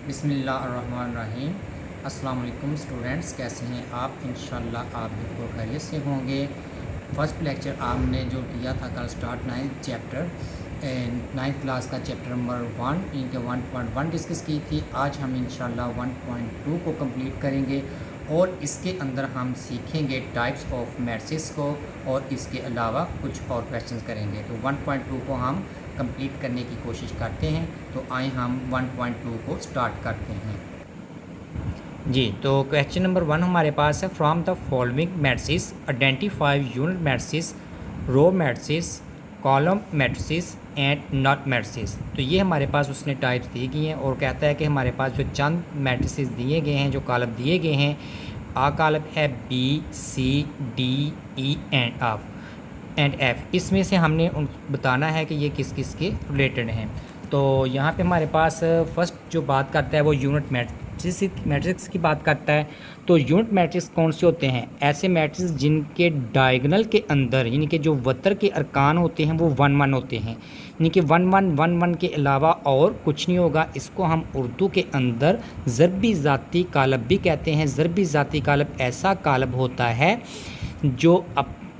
बिस्मिल्लाहिर्रहमानिर्रहीम। अस्सलाम वालेकुम स्टूडेंट्स, कैसे हैं आप? इंशाल्लाह आप बिल्कुल खैरियत से होंगे। फ़र्स्ट लेक्चर आपने जो किया था कल start 9th chapter 9th class का चैप्टर नंबर 1 इनके 1.1 डिस्कस की थी। आज हम इंशाल्लाह 1.2 को कंप्लीट करेंगे और इसके अंदर हम सीखेंगे टाइप्स ऑफ मैट्रिक्स को और इसके अलावा कुछ और क्वेश्चंस करेंगे। तो 1.2 को हम कंप्लीट करने की कोशिश करते हैं। तो आए हम 1.2 को स्टार्ट करते हैं जी। तो क्वेश्चन नंबर 1 हमारे पास है, from the following matrix identify unit matrix, row matrix, column matrix and not matrix. तो ये हमारे पास उसने टाइप्स दी गई हैं और कहता है कि हमारे पास जो चंद मैट्रिक्स दिए गए हैं, जो कॉलम दिए गए हैं, आ कॉलम है B C D E and F, इसमें से हमने बताना है कि ये किस किस के रिलेटेड हैं। तो यहाँ पे हमारे पास फर्स्ट जो बात करता है वो यूनिट मैट्रिक्स की बात करता है। तो यूनिट मैट्रिक्स कौन से होते हैं? ऐसे मैट्रिक्स जिनके डायगोनल के अंदर यानी कि जो वतर के अरकान होते हैं वो 1 1 होते हैं, यानी कि 1 1 1 1 के अलावा और कुछ नहीं होगा। इसको हम उर्दू के अंदर ज़रबी ज़ाती कालब भी कहते हैं। ज़रबी ज़ाती कालब ऐसा कालब होता है जो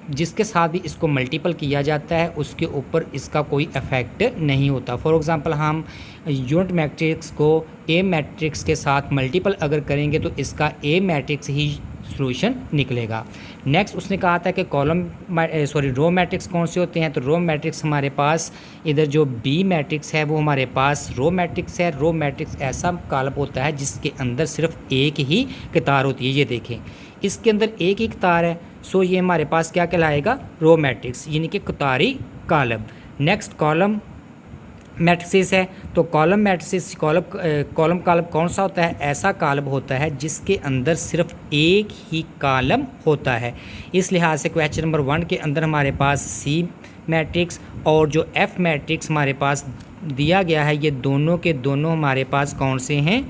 जिसके साथ भी इसको मल्टीपल किया जाता है उसके ऊपर इसका कोई इफ़ेक्ट नहीं होता। फॉर एग्ज़ाम्पल हम यूनिट मैट्रिक्स को ए मैट्रिक्स के साथ मल्टीपल अगर करेंगे तो इसका ए मैट्रिक्स ही सॉल्यूशन निकलेगा। नेक्स्ट उसने कहा था कि रो मैट्रिक्स कौन से होते हैं? तो रो मैट्रिक्स हमारे पास इधर जो बी मैट्रिक्स है वो हमारे पास रो मैट्रिक्स है। रो मैट्रिक्स ऐसा कालब होता है जिसके अंदर सिर्फ एक ही कतार होती है। ये देखें, इसके अंदर एक ही कतार है, सो ये हमारे पास क्या कहलाएगा? रो मैट्रिक्स, यानी कि कतारी कालब। नेक्स्ट कॉलम मैट्रिक्स है। तो कॉलम मैट्रिक्स कॉलम कालब कौन सा होता है? ऐसा कालब होता है जिसके अंदर सिर्फ एक ही कालम होता है। इस लिहाज से क्वेश्चन नंबर 1 के अंदर हमारे पास सी मैट्रिक्स और जो एफ मैट्रिक्स हमारे पास दिया गया है, ये दोनों के दोनों हमारे पास कौन से हैं?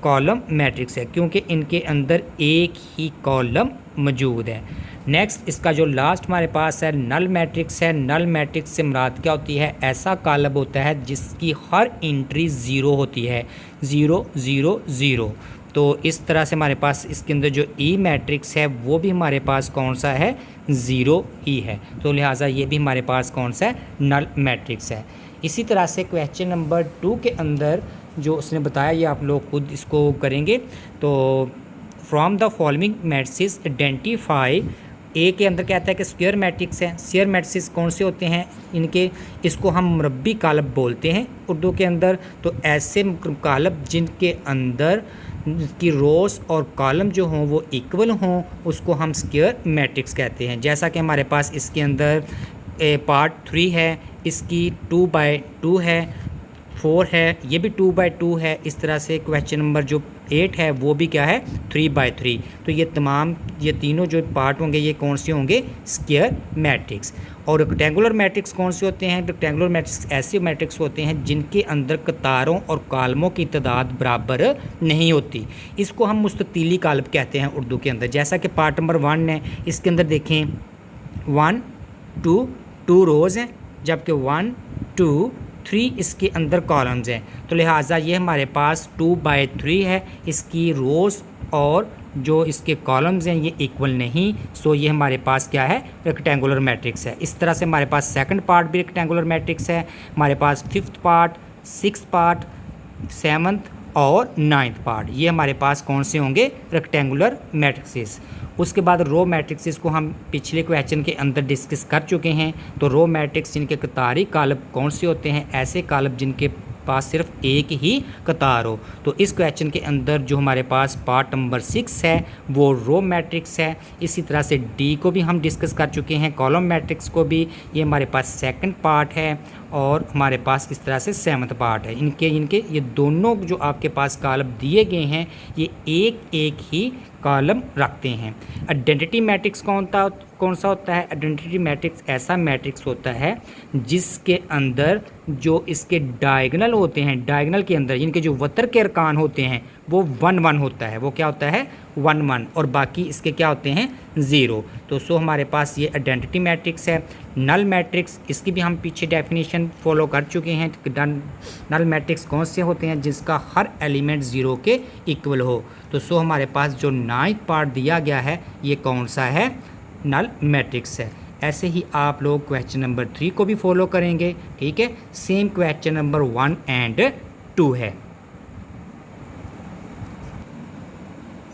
कॉलम मैट्रिक्स है, क्योंकि इनके अंदर एक ही कॉलम मौजूद है। नेक्स्ट इसका जो लास्ट हमारे पास है नल मैट्रिक्स है। नल मैट्रिक्स से मुराद क्या होती है? ऐसा कालब होता है जिसकी हर एंट्री 0 होती है, 0 0 0। तो इस तरह से हमारे पास इसके अंदर जो ई मैट्रिक्स है वो भी हमारे पास कौन सा है? 0 ही है। तो लिहाजा ये भी हमारे पास कौन सा है? नल मैट्रिक्स है। इसी तरह से क्वेश्चन नंबर 2 के अंदर जो उसने बताया ये आप लोग खुद इसको करेंगे। तो from the following matrix identify, A के अंदर कहता है कि स्क्वायर मैट्रिक्स है। स्क्वायर मैट्रिक्स कौन से होते हैं? इनके इसको हम मुरब्बी कालब बोलते हैं उर्दू के अंदर। तो ऐसे कालब जिनके अंदर की रोस और कॉलम जो हों वो इक्वल हों उसको हम स्क्वायर मैट्रिक्स कहते हैं। जैसा कि हमारे पास इसके अंदर पार्ट 3 है, इसकी 2/2 है, 4 है, ये भी 2/2 है। इस तरह से क्वेश्चन नंबर जो 8 है वो भी क्या है? 3/3। तो ये तीनों जो पार्ट होंगे ये कौन से होंगे? Square matrix. और रेक्टेंगुलर मैट्रिक्स कौन से होते हैं? रेक्टेंगुलर मैट्रिक्स ऐसे मैट्रिक्स होते हैं जिनके अंदर कतारों और कालमों की तादाद बराबर नहीं होती। इसको हम मुस्ततीली कालब कहते हैं उर्दू के अंदर। जैसा कि पार्ट नंबर 1 है, इसके अंदर देखें 1 2 रोज़ हैं, जबकि 1 2 3 इसके अंदर कॉलम्स हैं। तो लिहाजा ये हमारे पास 2/3 है। इसकी रोज़ और जो इसके कॉलम्स हैं ये इक्वल नहीं, सो ये हमारे पास क्या है? रेक्टेंगुलर मैट्रिक्स है। इस तरह से हमारे पास सेकंड पार्ट भी रेक्टेंगुलर मैट्रिक्स है। हमारे पास 5th part, 6th part, 7th और 9th पार्ट, ये हमारे पास कौन से होंगे? Rectangular matrixes. उसके बाद रो मैट्रिक्स को हम पिछले क्वेश्चन के अंदर डिस्कस कर चुके हैं। तो रो मैट्रिक्स जिनके कतारी कालब कौन से होते हैं? ऐसे कालब जिनके पास सिर्फ एक ही कतार हो। तो इस क्वेश्चन के अंदर जो हमारे पास पार्ट नंबर 6 है वो रो मैट्रिक्स है। इसी तरह से डी को भी हम डिस्कस कर चुके हैं, कॉलम मैट्रिक्स को भी। ये हमारे पास सेकंड पार्ट है और हमारे पास इस तरह से 7th पार्ट है। इनके ये दोनों जो आपके पास कालम दिए गए हैं ये एक एक ही कॉलम रखते हैं। आइडेंटिटी मैट्रिक्स कौन सा होता है? आइडेंटिटी मैट्रिक्स ऐसा मैट्रिक्स होता है जिसके अंदर जो इसके डायगोनल होते हैं, डायगोनल के अंदर इनके जो वतर के अरकान होते हैं वो 1 1 होता है। वो क्या होता है? 1 1 और बाकी इसके क्या होते हैं 0। तो सो हमारे पास ये आइडेंटिटी मैट्रिक्स है। नल मैट्रिक्स, इसकी भी हम पीछे डेफिनेशन फॉलो कर चुके हैं। नल मैट्रिक्स कौन से होते हैं? जिसका हर एलिमेंट 0 के इक्वल हो। तो सो हमारे पास जो 9th पार्ट दिया गया है ये कौन सा है? नल मैट्रिक्स है। ऐसे ही आप लोग क्वेश्चन नंबर 3 को भी फॉलो करेंगे, ठीक है। सेम क्वेश्चन नंबर 1 एंड 2 है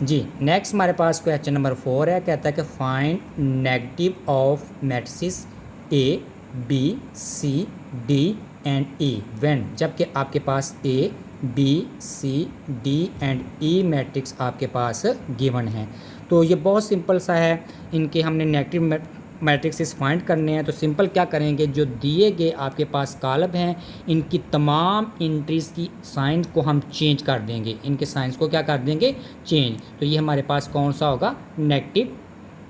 जी। नेक्स्ट हमारे पास क्वेश्चन नंबर 4 है। कहता है कि find negative of matrices A B C D and E when, जबकि आपके पास A B C D and E matrix आपके पास गिवन है। तो ये बहुत सिंपल सा है। इनके हमने नेगेटिव मैट्रिक्स फाइंड करने हैं। तो सिंपल क्या करेंगे, जो दिए गए आपके पास कॉलम हैं इनकी तमाम एंट्रीज़ की साइंस को हम चेंज कर देंगे। इनके साइंस को क्या कर देंगे? चेंज। तो ये हमारे पास कौन सा होगा? Negative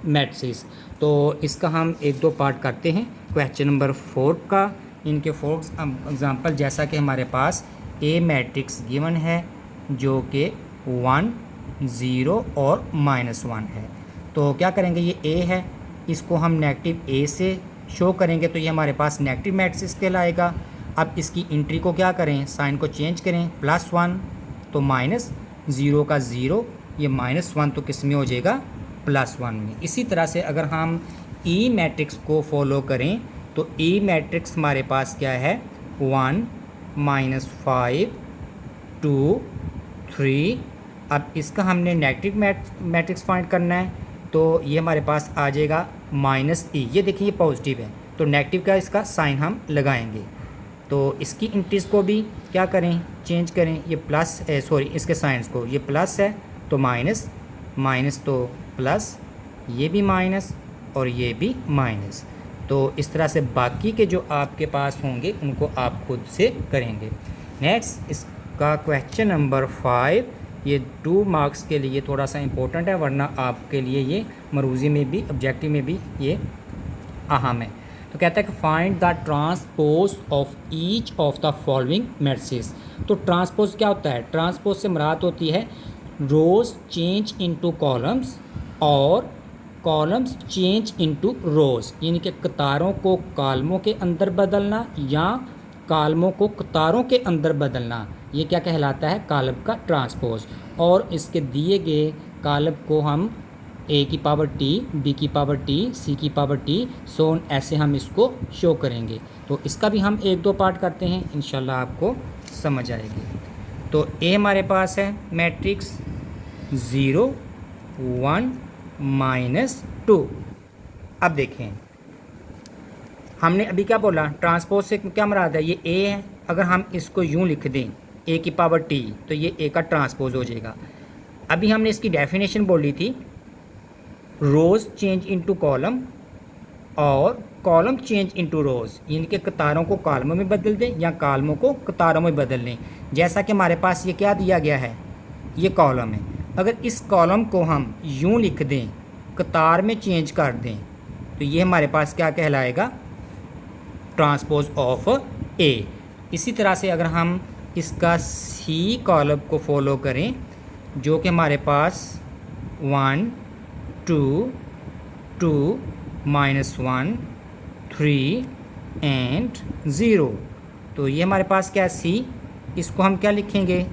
matrix. तो इसका हम 1-2 पार्ट करते हैं। क्वेश्चन नंबर 4 का इनके 4 एग्जाम्पल, जैसा कि हमारे पास ए मैट्रिक्स गिवन है जो कि 1 0 और -1 है। तो क्या करेंगे, ये ए है, इसको हम नेगेटिव ए से शो करेंगे तो ये हमारे पास नेगेटिव मैट्रिक्स कहलाएगा। अब इसकी एंट्री को क्या करें? साइन को चेंज करें, +1 तो -0 का 0, ये -1 तो किस में हो जाएगा? +1 में। इसी तरह से अगर हम ई मैट्रिक्स को फॉलो करें तो ई मैट्रिक्स हमारे पास क्या है? 1 -5 2 3। अब इसका हमने नेगेटिव मैट्रिक्स फाइंड करना है तो ये हमारे पास आ जाएगा -e। ये देखिए ये पॉजिटिव है तो नेगेटिव का इसका साइन हम लगाएंगे। तो इसकी इंट्रीज को भी क्या करें? चेंज करें। ये प्लस सॉरी इसके साइंस को, ये प्लस है तो माइनस, माइनस तो प्लस, ये भी माइनस और ये भी माइनस। तो इस तरह से बाकी के जो आपके पास होंगे उनको आप खुद से करेंगे। नेक्स्ट इसका क्वेश्चन नंबर 5, ये 2 मार्क्स के लिए थोड़ा सा इम्पोर्टेंट है, वरना आपके लिए ये मरूज़ी में भी ऑब्जेक्टिव में भी ये अहम है। तो कहता है कि find the transpose of each of the following matrices. तो ट्रांसपोज क्या होता है? ट्रांसपोज से मुराद होती है रोज़ चेंज इनटू कॉलम्स और कॉलम्स चेंज इनटू रोज़, यानी कि कतारों को कॉलमों के अंदर बदलना या कॉलमों को कतारों के अंदर बदलना, ये क्या कहलाता है? कॉलम का ट्रांसपोज। और इसके दिए गए कॉलम को हम ए की पावर टी, बी की पावर टी, सी की पावर टी, सोन ऐसे हम इसको शो करेंगे। तो इसका भी हम 1-2 पार्ट करते हैं, इंशाल्लाह आपको समझ आएगी। तो ए हमारे पास है मैट्रिक्स 0 1 -2। अब देखें हमने अभी क्या बोला? ट्रांसपोज से क्या मुराद है? ये ए है, अगर हम इसको यूँ लिख दें ए की पावर टी तो ये ए का ट्रांसपोज हो जाएगा। अभी हमने इसकी डेफिनेशन बोली थी रोज़ चेंज इनटू कॉलम और कॉलम चेंज इनटू रोज़, यानी कि कतारों को कॉलमों में बदल दें या कॉलमों को कतारों में बदल लें। जैसा कि हमारे पास ये क्या दिया गया है, ये कॉलम है, अगर इस कॉलम को हम यूँ लिख दें, कतार में चेंज कर दें तो ये हमारे पास क्या कहलाएगा? ट्रांसपोज ऑफ ए। इसी तरह से अगर हम इसका सी कॉलम को फॉलो करें जो कि हमारे पास 1 2 2 -1 3 एंड 0, तो ये हमारे पास क्या है? सी। इसको हम क्या लिखेंगे?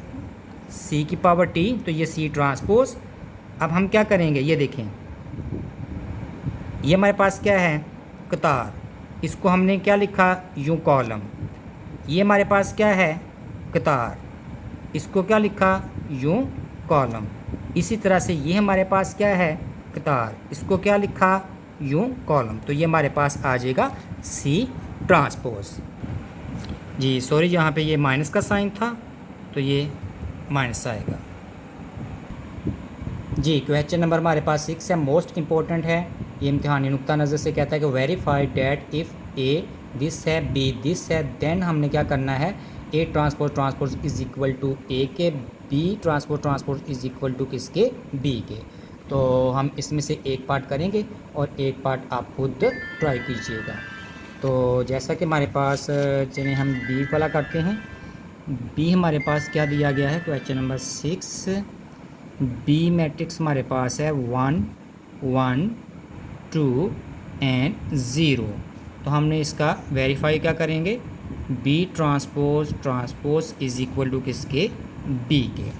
सी की पावर टी, तो ये सी ट्रांसपोज। अब हम क्या करेंगे? ये देखें ये हमारे पास क्या है? कतार। इसको हमने क्या लिखा? यूँ कॉलम। ये हमारे पास क्या है? कतार। इसको क्या लिखा? यूँ कॉलम। इसी तरह से ये हमारे पास क्या है? कतार। इसको क्या लिखा? यूँ कॉलम। तो ये हमारे पास आ जाएगा सी ट्रांसपोज। जी सॉरी, यहाँ पे ये माइनस का साइन था तो ये माइनस आएगा। जी क्वेश्चन नंबर हमारे पास 6 है, मोस्ट इम्पोर्टेंट है। ये इम्तिहानी नुक्ता नज़र से कहता है कि verify that if A this है बी दिस है, देन हमने क्या करना है? A transpose transpose is equal to A के, B transpose transpose is equal to किसके? बी के। तो हम इसमें से एक पार्ट करेंगे और एक पार्ट आप खुद ट्राई कीजिएगा। तो जैसा कि हमारे पास चलिए हम बी वाला करते हैं। बी हमारे पास क्या दिया गया है? क्वेश्चन नंबर 6 बी मैट्रिक्स हमारे पास है 1 1 2 एंड 0। तो हमने इसका वेरीफाई क्या करेंगे, B transpose transpose is equal to किसके, बी के।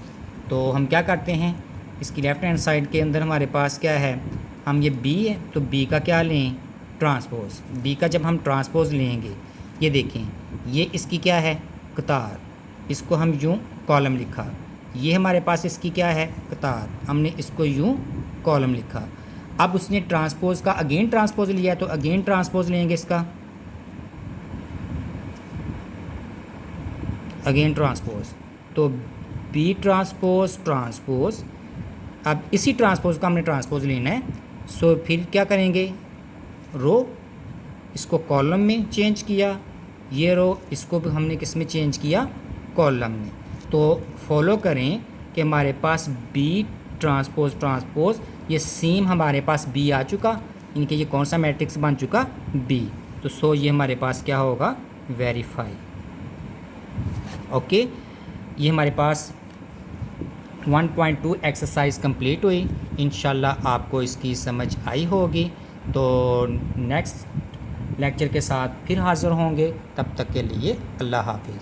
तो हम क्या करते हैं, इसकी लेफ़्ट हैंड साइड के अंदर हमारे पास क्या है, हम ये बी है तो बी का क्या लें, ट्रांसपोज। बी का जब हम ट्रांसपोज लेंगे, ये देखें ये इसकी क्या है, कतार, इसको हम यूँ कॉलम लिखा, ये हमारे पास इसकी क्या है, कतार, हमने इसको यूँ कॉलम लिखा। अब उसने ट्रांसपोज का अगेन ट्रांसपोज लिया तो अगेन ट्रांसपोज लेंगे इसका, अगेन ट्रांसपोज, तो बी ट्रांसपोज ट्रांसपोज। अब इसी ट्रांसपोज का हमने ट्रांसपोज लेना है, सो फिर क्या करेंगे, रो इसको कॉलम में चेंज किया, ये रो इसको भी हमने किस में चेंज किया, कॉलम में। तो फॉलो करें कि हमारे पास बी ट्रांसपोज ट्रांसपोज, ये सेम हमारे पास बी आ चुका, इनके ये कौन सा मैट्रिक्स बन चुका, बी। तो सो ये हमारे पास क्या होगा, वेरीफाई। ओके, ये हमारे पास 1.2 एक्सरसाइज कंप्लीट हुई। इंशाल्लाह आपको इसकी समझ आई होगी। तो नेक्स्ट लेक्चर के साथ फिर हाज़िर होंगे, तब तक के लिए अल्लाह हाफिज़।